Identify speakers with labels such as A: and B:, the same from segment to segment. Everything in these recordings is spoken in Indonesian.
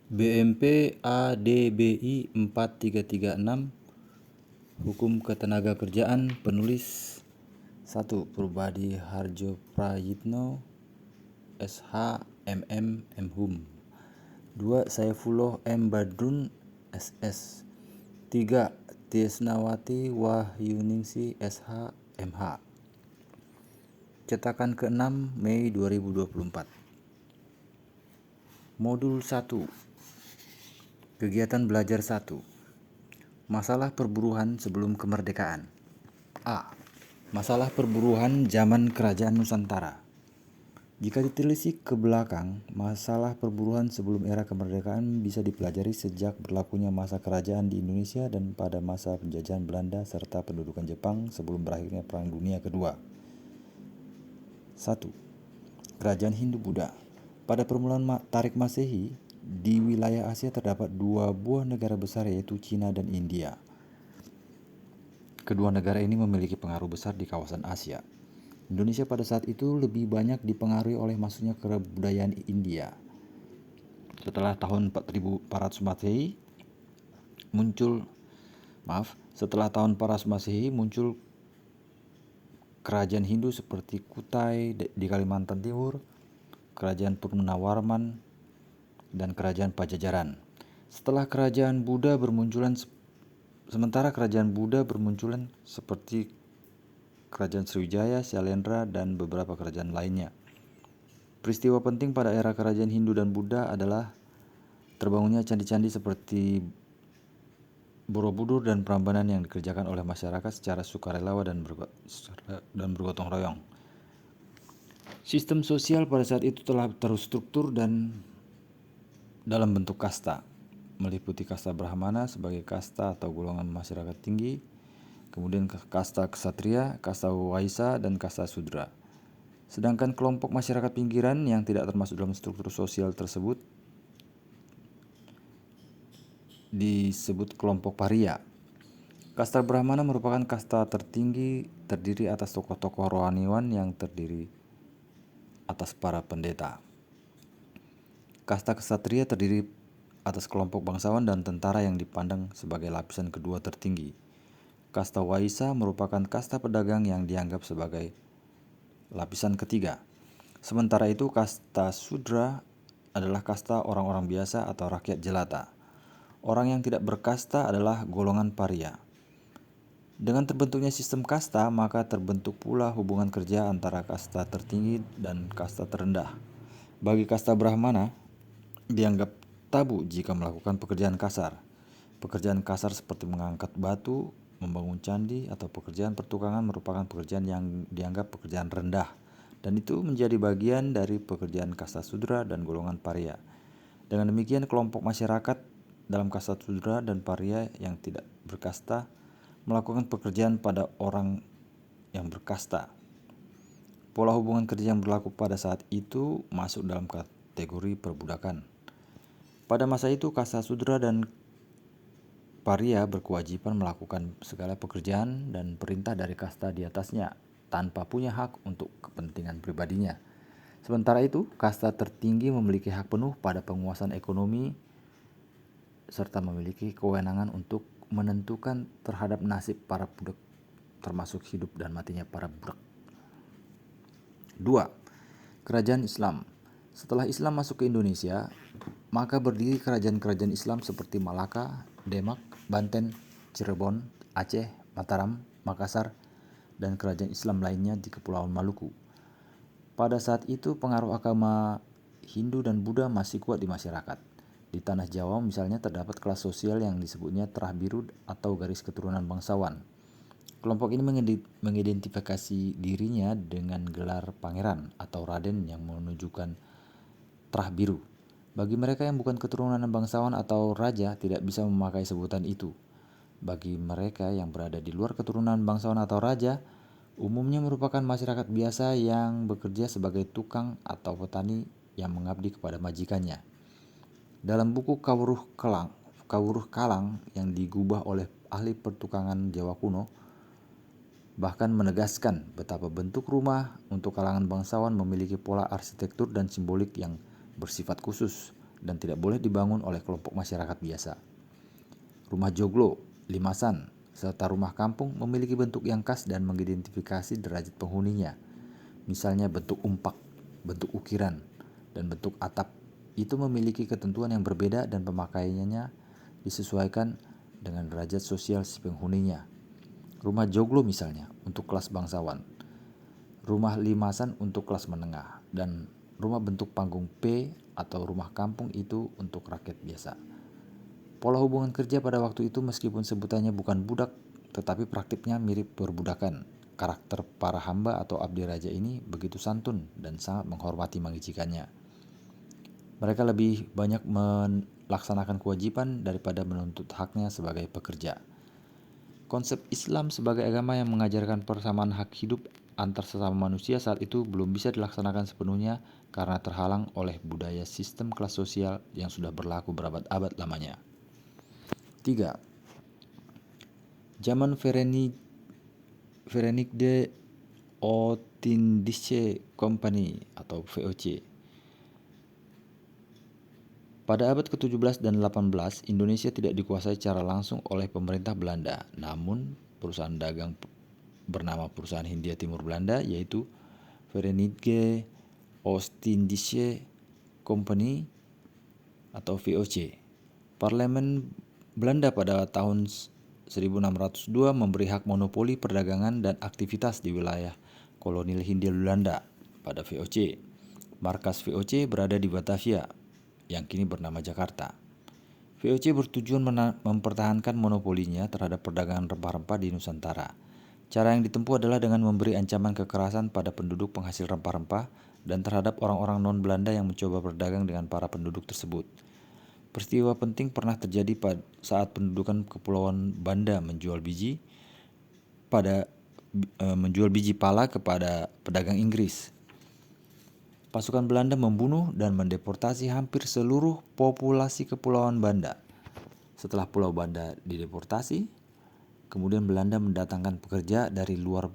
A: BMP ADBI 4336 Hukum Ketenagakerjaan. Penulis 1. Purbadi Hardjoprayitno SH MM Mhum. 2. Saifullah M Badrun SS. 3. Tiesnawati Wahyuningsi SH MH. Cetakan ke-6 Mei 2024. Modul 1. Kegiatan belajar 1. Masalah perburuhan sebelum kemerdekaan. A. Masalah perburuhan zaman Kerajaan Nusantara. Jika ditelisik ke belakang, masalah perburuhan sebelum era kemerdekaan bisa dipelajari sejak berlakunya masa kerajaan di Indonesia dan pada masa penjajahan Belanda serta pendudukan Jepang sebelum berakhirnya Perang Dunia Kedua. 1. Kerajaan Hindu-Buddha. Pada permulaan Tarik Masehi, di wilayah Asia terdapat dua buah negara besar yaitu Cina dan India. Kedua negara ini memiliki pengaruh besar di kawasan Asia. Indonesia pada saat itu lebih banyak dipengaruhi oleh masuknya kebudayaan India. Setelah tahun 4400 Masehi muncul kerajaan Hindu seperti Kutai di Kalimantan Timur, kerajaan Purnawarman, dan kerajaan Pajajaran. Sementara kerajaan Buddha bermunculan seperti kerajaan Sriwijaya, Syailendra, dan beberapa kerajaan lainnya. Peristiwa penting pada era kerajaan Hindu dan Buddha adalah terbangunnya candi-candi seperti Borobudur dan Prambanan yang dikerjakan oleh masyarakat secara sukarela dan bergotong royong. Sistem sosial pada saat itu telah terstruktur dan dalam bentuk kasta, meliputi kasta Brahmana sebagai kasta atau golongan masyarakat tinggi, kemudian kasta Ksatria, kasta Waisya, dan kasta Sudra. Sedangkan kelompok masyarakat pinggiran yang tidak termasuk dalam struktur sosial tersebut disebut kelompok Paria. Kasta Brahmana merupakan kasta tertinggi, terdiri atas tokoh-tokoh rohaniwan yang terdiri atas para pendeta. Kasta Ksatria terdiri atas kelompok bangsawan dan tentara yang dipandang sebagai lapisan kedua tertinggi. Kasta Waisya merupakan kasta pedagang yang dianggap sebagai lapisan ketiga. Sementara itu kasta Sudra adalah kasta orang-orang biasa atau rakyat jelata. Orang yang tidak berkasta adalah golongan paria. Dengan terbentuknya sistem kasta, maka terbentuk pula hubungan kerja antara kasta tertinggi dan kasta terendah. Bagi kasta Brahmana, dianggap tabu jika melakukan pekerjaan kasar. Pekerjaan kasar seperti mengangkat batu, membangun candi, atau pekerjaan pertukangan merupakan pekerjaan yang dianggap pekerjaan rendah, dan itu menjadi bagian dari pekerjaan kasta Sudra dan golongan paria. Dengan demikian, kelompok masyarakat dalam kasta Sudra dan paria yang tidak berkasta melakukan pekerjaan pada orang yang berkasta. Pola hubungan kerja yang berlaku pada saat itu masuk dalam kategori perbudakan. Pada masa itu, kasta Sudra dan paria berkewajiban melakukan segala pekerjaan dan perintah dari kasta di atasnya tanpa punya hak untuk kepentingan pribadinya. Sementara itu, kasta tertinggi memiliki hak penuh pada penguasaan ekonomi serta memiliki kewenangan untuk menentukan terhadap nasib para budak, termasuk hidup dan matinya para budak. 2. Kerajaan Islam. Setelah Islam masuk ke Indonesia, maka berdiri kerajaan-kerajaan Islam seperti Malaka, Demak, Banten, Cirebon, Aceh, Mataram, Makassar, dan kerajaan Islam lainnya di Kepulauan Maluku. Pada saat itu pengaruh agama Hindu dan Buddha masih kuat di masyarakat. Di tanah Jawa misalnya terdapat kelas sosial yang disebutnya terah biru atau garis keturunan bangsawan. Kelompok ini mengidentifikasi dirinya dengan gelar pangeran atau raden yang menunjukkan terah biru. Bagi mereka yang bukan keturunan bangsawan atau raja tidak bisa memakai sebutan itu. Bagi mereka yang berada di luar keturunan bangsawan atau raja, umumnya merupakan masyarakat biasa yang bekerja sebagai tukang atau petani yang mengabdi kepada majikannya. Dalam buku Kawruh Kalang yang digubah oleh ahli pertukangan Jawa kuno, bahkan menegaskan betapa bentuk rumah untuk kalangan bangsawan memiliki pola arsitektur dan simbolik yang bersifat khusus dan tidak boleh dibangun oleh kelompok masyarakat biasa. Rumah joglo, limasan, serta rumah kampung memiliki bentuk yang khas dan mengidentifikasi derajat penghuninya. Misalnya bentuk umpak, bentuk ukiran, dan bentuk atap itu memiliki ketentuan yang berbeda dan pemakaiannya disesuaikan dengan derajat sosial si penghuninya. Rumah joglo misalnya untuk kelas bangsawan, rumah limasan untuk kelas menengah, dan rumah bentuk panggung P atau rumah kampung itu untuk rakyat biasa. Pola hubungan kerja pada waktu itu meskipun sebutannya bukan budak, tetapi praktiknya mirip perbudakan. Karakter para hamba atau abdi raja ini begitu santun dan sangat menghormati majikannya. Mereka lebih banyak melaksanakan kewajiban daripada menuntut haknya sebagai pekerja. Konsep Islam sebagai agama yang mengajarkan persamaan hak hidup antar sesama manusia saat itu belum bisa dilaksanakan sepenuhnya karena terhalang oleh budaya sistem kelas sosial yang sudah berlaku berabad-abad lamanya. 3. Zaman Verenigde Oostindische Compagnie atau VOC. Pada abad ke-17 dan 18, Indonesia tidak dikuasai secara langsung oleh pemerintah Belanda. Namun, perusahaan dagang bernama Perusahaan Hindia Timur Belanda, yaitu Verenigde Oostindische Compagnie atau VOC. Parlemen Belanda pada tahun 1602 memberi hak monopoli perdagangan dan aktivitas di wilayah kolonial Hindia Belanda pada VOC. Markas VOC berada di Batavia, yang kini bernama Jakarta. VOC bertujuan mempertahankan monopolinya terhadap perdagangan rempah-rempah di Nusantara. Cara yang ditempuh adalah dengan memberi ancaman kekerasan pada penduduk penghasil rempah-rempah dan terhadap orang-orang non-Belanda yang mencoba berdagang dengan para penduduk tersebut. Peristiwa penting pernah terjadi saat pendudukan Kepulauan Banda menjual biji pala kepada pedagang Inggris. Pasukan Belanda membunuh dan mendeportasi hampir seluruh populasi Kepulauan Banda. Setelah Pulau Banda dideportasi, kemudian Belanda mendatangkan pekerja dari luar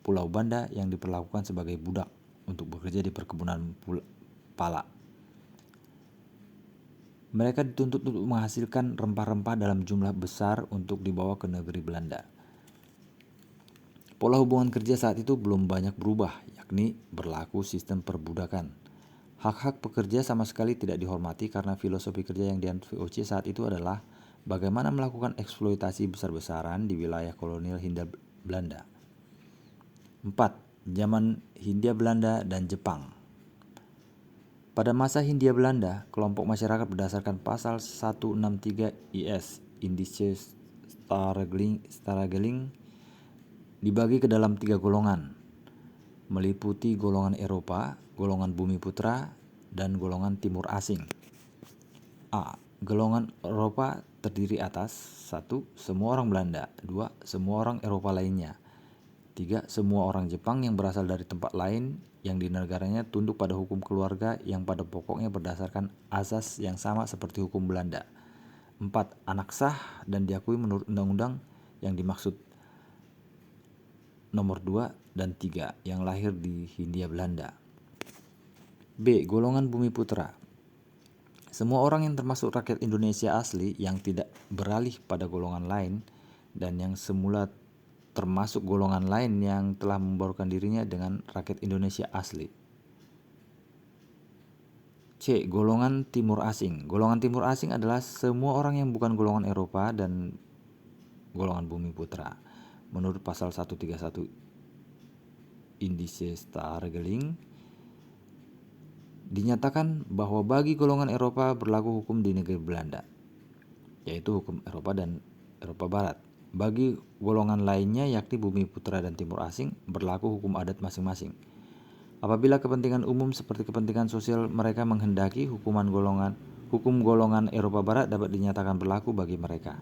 A: Pulau Banda yang diperlakukan sebagai budak untuk bekerja di perkebunan pala. Mereka dituntut untuk menghasilkan rempah-rempah dalam jumlah besar untuk dibawa ke negeri Belanda. Pola hubungan kerja saat itu belum banyak berubah, yakni berlaku sistem perbudakan. Hak-hak pekerja sama sekali tidak dihormati karena filosofi kerja yang dianut VOC saat itu adalah bagaimana melakukan eksploitasi besar-besaran di wilayah kolonial Hindia Belanda. 4. Zaman Hindia Belanda dan Jepang. Pada masa Hindia Belanda, kelompok masyarakat berdasarkan pasal 163 IS Indische Staatregeling dibagi ke dalam 3 golongan, meliputi golongan Eropa, golongan Bumi Putra, dan golongan Timur Asing. A. Golongan Eropa terdiri atas 1. Semua orang Belanda. 2. Semua orang Eropa lainnya. 3. Semua orang Jepang yang berasal dari tempat lain yang di negaranya tunduk pada hukum keluarga yang pada pokoknya berdasarkan asas yang sama seperti hukum Belanda. 4. Anak sah dan diakui menurut undang-undang yang dimaksud nomor 2 dan 3 yang lahir di Hindia Belanda. B. Golongan Bumi Putra. Semua orang yang termasuk rakyat Indonesia asli yang tidak beralih pada golongan lain dan yang semula termasuk golongan lain yang telah membarukan dirinya dengan rakyat Indonesia asli. C. Golongan Timur Asing. Golongan Timur Asing adalah semua orang yang bukan golongan Eropa dan golongan Bumi Putra. Menurut pasal 131 Indische Staatregeling dinyatakan bahwa bagi golongan Eropa berlaku hukum di negeri Belanda, yaitu hukum Eropa dan Eropa Barat. Bagi golongan lainnya yakni Bumi Putra dan Timur Asing berlaku hukum adat masing-masing. Apabila kepentingan umum seperti kepentingan sosial mereka menghendaki, hukum golongan Eropa Barat dapat dinyatakan berlaku bagi mereka,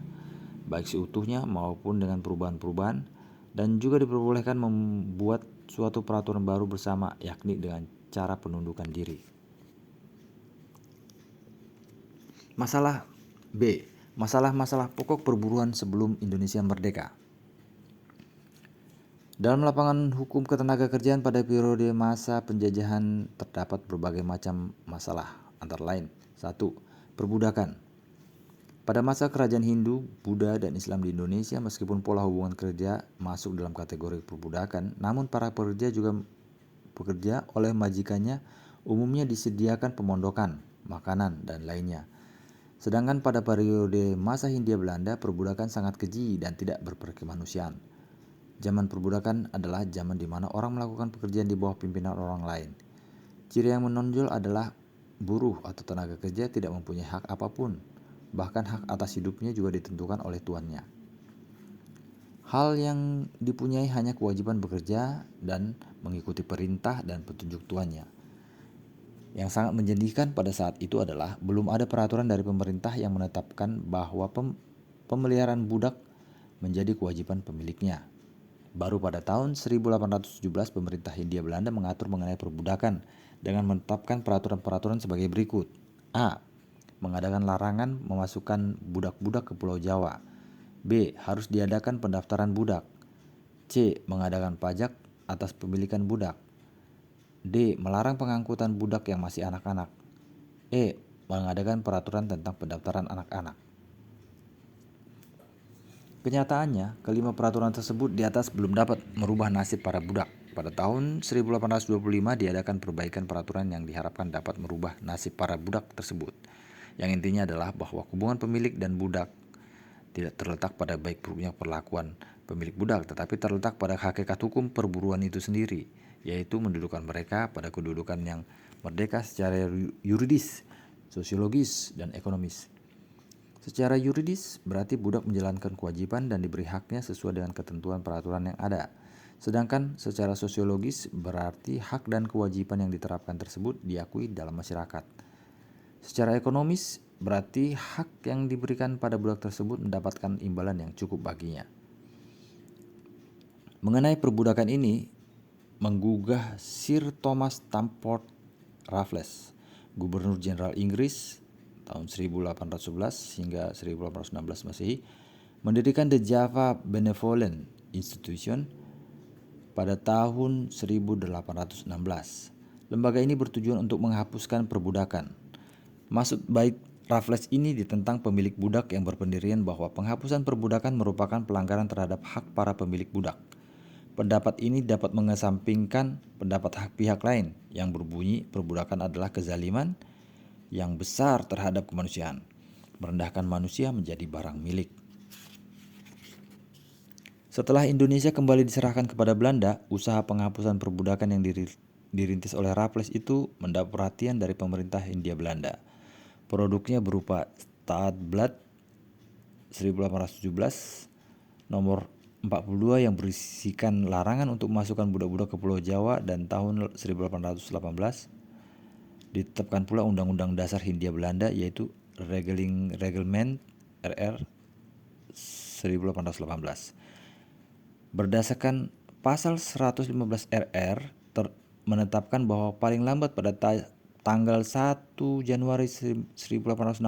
A: baik seutuhnya maupun dengan perubahan-perubahan, dan juga diperbolehkan membuat suatu peraturan baru bersama, yakni dengan cara penundukan diri. Masalah B. Masalah-masalah pokok perburuan sebelum Indonesia merdeka. Dalam lapangan hukum ketenaga kerjaan pada periode masa penjajahan terdapat berbagai macam masalah. antara lain. 1. Perbudakan. Pada masa kerajaan Hindu, Buddha, dan Islam di Indonesia, meskipun pola hubungan kerja masuk dalam kategori perbudakan, namun para pekerja juga bekerja oleh majikannya, umumnya disediakan pemondokan, makanan, dan lainnya. Sedangkan pada periode masa Hindia Belanda, perbudakan sangat keji dan tidak berperkemanusiaan. Zaman perbudakan adalah zaman di mana orang melakukan pekerjaan di bawah pimpinan orang lain. Ciri yang menonjol adalah buruh atau tenaga kerja tidak mempunyai hak apapun, bahkan hak atas hidupnya juga ditentukan oleh tuannya. Hal yang dipunyai hanya kewajiban bekerja dan mengikuti perintah dan petunjuk tuannya. Yang sangat menyedihkan pada saat itu adalah belum ada peraturan dari pemerintah yang menetapkan bahwa pemeliharaan budak menjadi kewajiban pemiliknya. Baru pada tahun 1817 pemerintah Hindia Belanda mengatur mengenai perbudakan dengan menetapkan peraturan-peraturan sebagai berikut. A. Mengadakan larangan memasukkan budak-budak ke Pulau Jawa. B. Harus diadakan pendaftaran budak. C. Mengadakan pajak atas pemilikan budak. D. Melarang pengangkutan budak yang masih anak-anak. E. Mengadakan peraturan tentang pendaftaran anak-anak. Kenyataannya, kelima peraturan tersebut di atas belum dapat merubah nasib para budak. Pada tahun 1825 diadakan perbaikan peraturan yang diharapkan dapat merubah nasib para budak tersebut. Yang intinya adalah bahwa hubungan pemilik dan budak tidak terletak pada baik buruknya perlakuan pemilik budak, tetapi terletak pada hakikat hukum perburuan itu sendiri, yaitu mendudukan mereka pada kedudukan yang merdeka secara yuridis, sosiologis, dan ekonomis. Secara yuridis berarti budak menjalankan kewajiban dan diberi haknya sesuai dengan ketentuan peraturan yang ada. Sedangkan secara sosiologis berarti hak dan kewajiban yang diterapkan tersebut diakui dalam masyarakat. Secara ekonomis berarti hak yang diberikan pada budak tersebut mendapatkan imbalan yang cukup baginya. Mengenai perbudakan ini menggugah Sir Thomas Stamford Raffles, Gubernur Jenderal Inggris tahun 1811 hingga 1816 Masehi, mendirikan The Java Benevolent Institution pada tahun 1816. Lembaga ini bertujuan untuk menghapuskan perbudakan. Maksud baik Raffles ini ditentang pemilik budak yang berpendirian bahwa penghapusan perbudakan merupakan pelanggaran terhadap hak para pemilik budak. Pendapat ini dapat mengesampingkan pendapat hak pihak lain yang berbunyi perbudakan adalah kezaliman yang besar terhadap kemanusiaan, merendahkan manusia menjadi barang milik. Setelah Indonesia kembali diserahkan kepada Belanda, usaha penghapusan perbudakan yang dirintis oleh Raffles itu mendapat perhatian dari pemerintah Hindia Belanda. Produknya berupa Staatblad 1817 nomor 42 yang berisikan larangan untuk memasukkan budak-budak ke Pulau Jawa, dan tahun 1818 ditetapkan pula Undang-Undang Dasar Hindia Belanda, yaitu Reglement RR 1818. Berdasarkan pasal 115 RR menetapkan bahwa paling lambat pada tanggal 1 Januari 1860